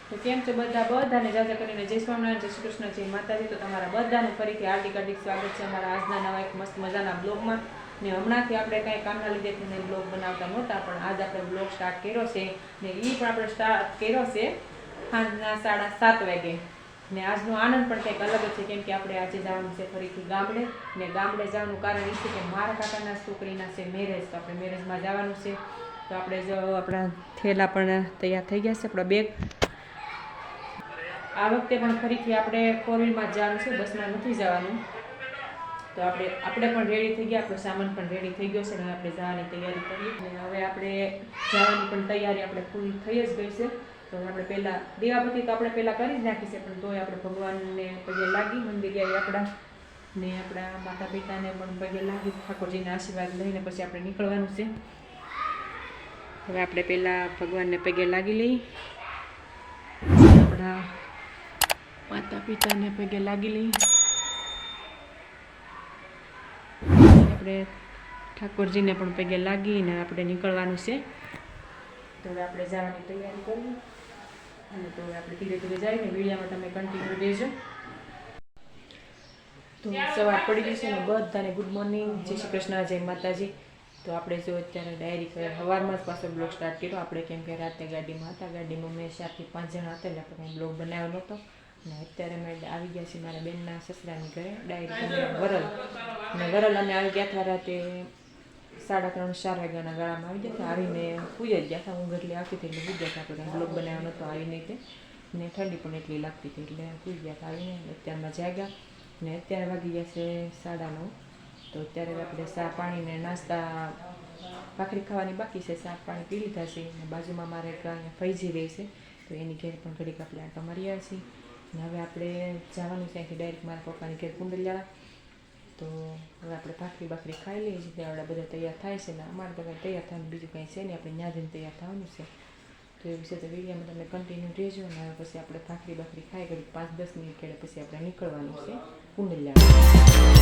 તો કેમ છો બધાને જાજા કરીને જય સ્વામિનારાયણ, જય શ્રી કૃષ્ણ, જય માતાજી। તો તમારા બધાનું ફરીથી હાર્દિક સ્વાગત છે અમારા આજના નવા એક મસ્ત મજાના બ્લોગમાં। ને હમણાંથી આપણે કાંઈ કામના લીધે થઈને બ્લોગ બનાવતા નહોતા, પણ આજ આપણે બ્લોગ સ્ટાર્ટ કર્યો છે ને એ પણ આપણે સ્ટાર્ટ કર્યો છે સાંજના 7:30 વાગે। ને આજનો આનંદ પણ કંઈક અલગ જ છે, કેમ કે આપણે આજે જવાનું છે ફરીથી ગામડે। ને ગામડે જવાનું કારણ એ છે કે મારા કાકાના છોકરીના છે મેરેજ, તો આપણે મેરેજમાં જવાનું છે। તો આપણે જો આપણા થેલા પણ તૈયાર થઈ ગયા છે, આપણા બેગ। આ વખતે પણ ફરીથી આપણે 4 વ્હીલમાં જવાનું છે, બસમાં નથી જવાનું। તો આપણે પણ રેડી થઈ ગયા, આપણો સામાન પણ રેડી થઈ ગયો છે ને આપણે જવાની તૈયારી કરીએ। અને હવે આપણે જવાની પણ તૈયારી આપણે પૂરી થઈ જ ગઈ છે। તો આપણે પહેલાં દીવાબત્તી તો આપણે પહેલાં કરી જ નાખી છે, પણ તોય આપણે ભગવાનને પગે લાગી મંદિરે આવી આપણા ને આપણા માતા પિતાને પણ પગે લાગી ઠાકોરજીના આશીર્વાદ લઈને પછી આપણે નીકળવાનું છે। હવે આપણે પહેલાં ભગવાનને પગે લાગી લઈ, આપણા માતા પિતાને પગે લાગી લઈ, આપણે ઠાકોરજીને પણ પગે લાગીને આપણે નીકળવાનું છે। તો હવે આપણે જવાની તૈયારી કરીએ અને તો આપણે ધીરે ધીરે જઈને વિડીયોમાં તમે કન્ટિન્યુ રહેજો। તો સવાર પડી ગઈ છે ને બધાને ગુડ મોર્નિંગ, જય શ્રી કૃષ્ણ, જય માતાજી। તો આપણે જો અત્યારે ડાયરી સવારમાં જ પાછો બ્લોગ સ્ટાર્ટ કર્યો આપણે, કેમ કે રાતે ગાડીમાં હતા, ગાડીમાં મેં 4 થી 5 જણા હતા એટલે આપણે કંઈ બ્લોગ બનાવ્યો નહોતો। અને અત્યારે અમે આવી ગયા છીએ મારા બેનના સસરાની ઘરે, ડાયરી વરલ। અને વરલ અમે આવી ગયા હતા રાતે 3:30-4 વાગ્યાના ગાળામાં આવી ગયા હતા। આવીને પૂજા જ ગયા હતા, હું ઘરલી આવતી હતી એટલે પૂજા હતા, આપણે કંઈ બ્લોગ બનાવ્યો નહોતો આવીને તે, ને ઠંડી પણ એટલી લાગતી હતી એટલે પૂજ ગયા હતા આવીને। અત્યારમાં જાગ્યા ને અત્યારે વાગી ગયા છે 9:30। તો અત્યારે આપણે ચા પાણી ને નાસ્તા ભાખરી ખાવાની બાકી છે, ચા પાણી પી લીધા છે। અને બાજુમાં મારે અહીંયા ફૈજી રહે છે, તો એની ઘેર પણ ઘડીક આપણે આંટો મારી આવ્યા છીએ। ને હવે આપણે જવાનું છે અહીંથી ડાયરેક્ટ મારા પપ્પાની ઘેર કુંડલિયાળા। તો હવે આપણે ભાખરી ખાઈ લઈએ છીએ, ત્યાં બધા તૈયાર થાય છે ને અમારે તો કંઈ તૈયાર થવાનું બીજું કંઈ છે નહીં, આપણે ત્યાં જઈને તૈયાર થવાનું છે। તો એ વિશે તો વિડીયોમાં તમે કન્ટિન્યુ રહેજો। અને હવે પછી આપણે ભાખરી ખાઈ ઘડીક 5-10 મિનિટ કેળે પછી આપણે નીકળવાનું છે કુંડલિયાળા।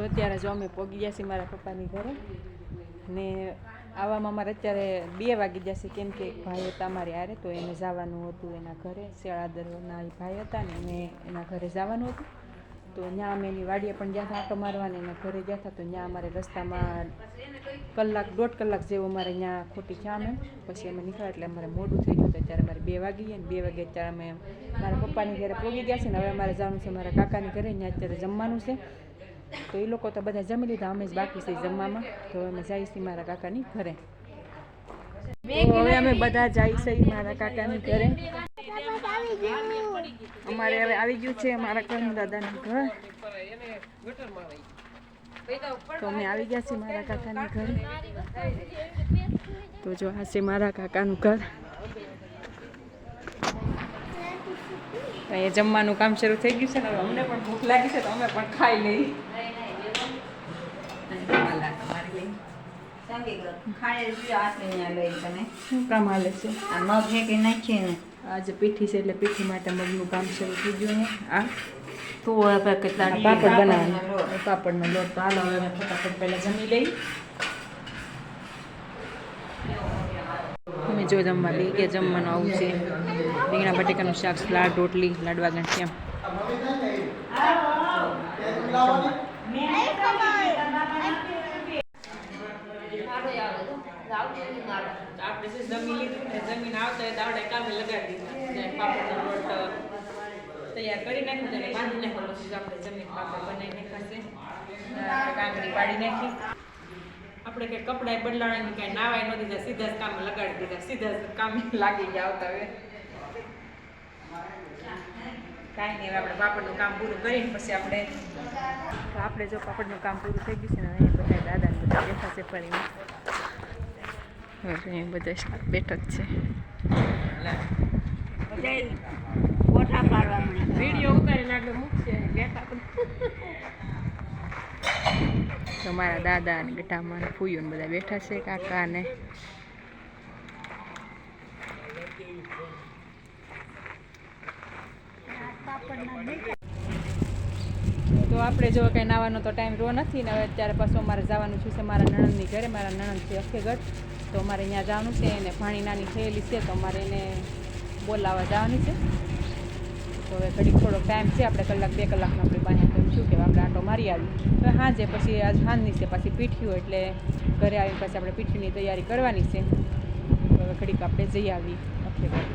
અત્યારે જો અમે પહોંચી ગયા છીએ મારા પપ્પાની ઘરે ને આવવામાં અમારે અત્યારે 2 વાગી જશે, કેમ કે એક ભાઈ હતા અમારે હારે, તો એને જવાનું હતું એના ઘરે, શેળાદરના એ ભાઈ હતા ને એને એના ઘરે જવાનું હતું। તો ત્યાં અમે એની વાડીએ પણ ગયા હતા આંટો મારવાને, એના ઘરે ગયા હતા। તો ત્યાં અમારે રસ્તામાં 1-1.5 કલાક જેવું અમારે ત્યાં ખોટી થયા અમે, પછી અમે નીકળ્યા એટલે અમારે મોડું થઈ ગયું હતું। અત્યારે અમારે 2 વાગી ગયા ને 2 વાગે અત્યારે અમે મારા પપ્પાની ઘરે પહોંચી ગયા છે ને હવે અમારે જવાનું છે મારા કાકાની ઘરે, ત્યાં અત્યારે જમવાનું છે। તો એ લોકો તો બધા જમી લીધા, અમે જ બાકી છે જમવામાં। તો અમે જઈએ છીએ મારા કાકાની ઘરે। તો હવે અમે બધા જઈએ છીએ મારા કાકાની ઘરે। અમારે હવે આવી ગયું છે મારા કરમ દાદાનું ઘર, તો અમે આવી ગયા છીએ મારા કાકાની ઘરે। તો જો આ છે મારા કાકાનું ઘર। અહીંયા જમવાનું કામ શરૂ થઈ ગયું છે ને હવે અમને પણ ભૂખ લાગી છે, તો અમે પણ ખાઈ લઈએ। શું કામ હાલે છે? આજે પીઠી છે એટલે પીઠી માટે મગનું કામ શરૂ થઈ ગયું છે। પાપડ બનાવવાનો, પાપડનો લોટ। તો હાલો હવે ફટાફટ પહેલાં જમી લઈ। અમે જો જમવા લઈ ગયા, જમવાનું આવું છે રીંગણા બટેકાનું શાક, સલાડ, રોટલી, લાડવા ગાંઠિયા। આપણે જમી લીધું ને જમીન આવતા હોય તો આપણે કામે લગાડી દીધું, પાપડનો લોટ તૈયાર કરી નાખ્યો અને બાંધી નાખ્યો, પછી આપણે જમીન પાપડ પાડી નાખી. આપણે કંઈ કપડાં બદલાવાની કાંઈ નાવાય ન દીધા, સીધા જ કામે લગાડી દીધા, સીધા જ કામે લાગી ગયા આવતા હવે. કાંઈ નહીં, આપણે પાપડનું કામ પૂરું કરીને પછી આપણે જો પાપડનું કામ પૂરું થઈ ગયું છે ને અહીંયા બધા દાદાને બધા બેઠા છે ફરીને. હવે બધા સ્ટાફ બેઠો જ છે. વિડીયો ઉતારીને આગળ મૂકશે બેઠા તો મારા દાદા ને બેટા મારા ફૂઈઓ ને બધા બેઠા છે, કાકા ને. તો આપણે જો કંઈ નાવાનો તો ટાઈમ રો નથી ને હવે અત્યારે પાછું અમારે જવાનું છે મારા નણંદની ઘરે. મારા નણંદ છે અખેગઢ, તો અમારે અહીંયા જવાનું છે. એને પાણી નાની થયેલી છે તો અમારે એને બોલાવવા જવાની છે. તો હવે ઘડીક થોડોક ટાઈમ છે, આપણે કલાક 2 કલાકનો આપણે બહાર તો શું કહેવાય આપણે આંટો મારી આવી. હવે સાંજે પછી આજ સાંજની છે પાછી પીઠ્યું, એટલે ઘરે આવીને પછી આપણે પીઠ્યુંની તૈયારી કરવાની છે. તો હવે ઘડીક આપણે જઈ આવી અખેગઢ.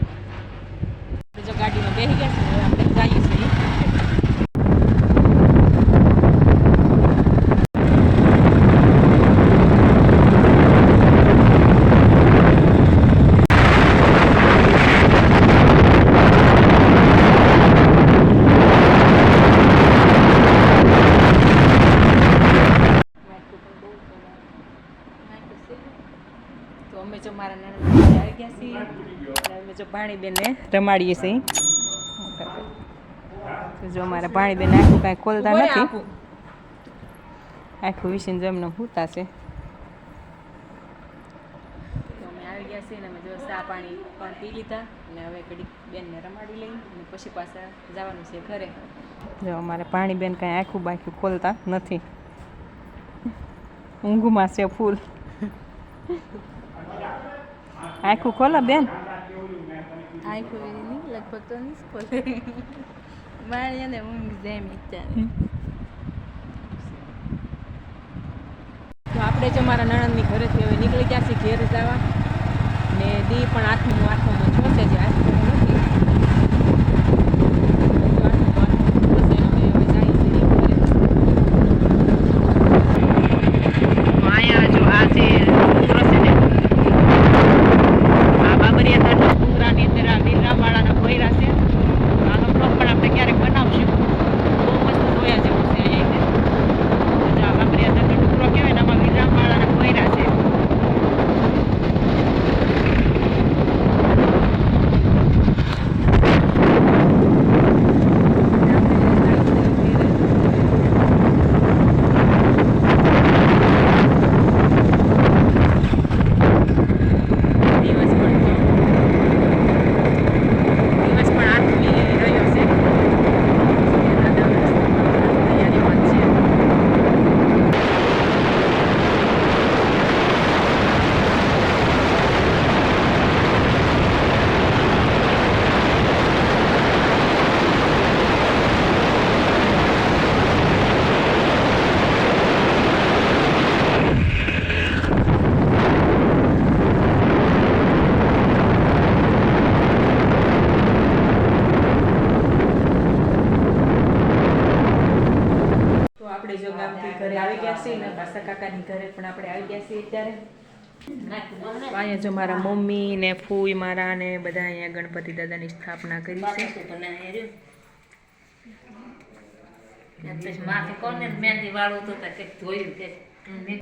જો ગાડીમાં બેસી ગયા છે, હવે આપણે જઈએ છીએ. તો અમે જો મારા નણંદ આવી ગયા છીએ, અમે જો ભાણીબેનને રમાડીએ છીએ. તો જો મારા ભાણીબેન આખું કાંઈ ખોલતા નથી, આખું વિશે જો એમને સૂતા છે. તો અમે આવી ગયા છીએ ને અમે જો ચા પાણી પણ પી લીધા અને હવે ઘડીક બેનને રમાડી લઈ અને પછી પાછા જવાનું છે ઘરે. જો અમારે ભાણીબેન કાંઈ આખું બાખું ખોલતા નથી, ઊંઘમાં છે ફૂલ. આખું ખોલો બેન. આખું નહીં, લગભગ તો નહીં ખોલે. મારે એને ઊંઘ જેમ ઈચ્છા. તો આપણે જો મારા નણંદની ઘરેથી હવે નીકળી ગયા છીએ ઘેર જવા, ને દી પણ આઠમું જોશે જે આઠમું નથી. ઘરે આવી ગયા છીએ ને પાછા કાકાની ઘરે પણ આપણે આવી ગયા છીએ અત્યારે. અહીંયા જો મારા મમ્મી ને ફૂઈ મારા ને બધા અહીંયા ગણપતિ દાદાની સ્થાપના કરી છે. માથે કોને મહેંદી વાળું તો કંઈક જોયું કે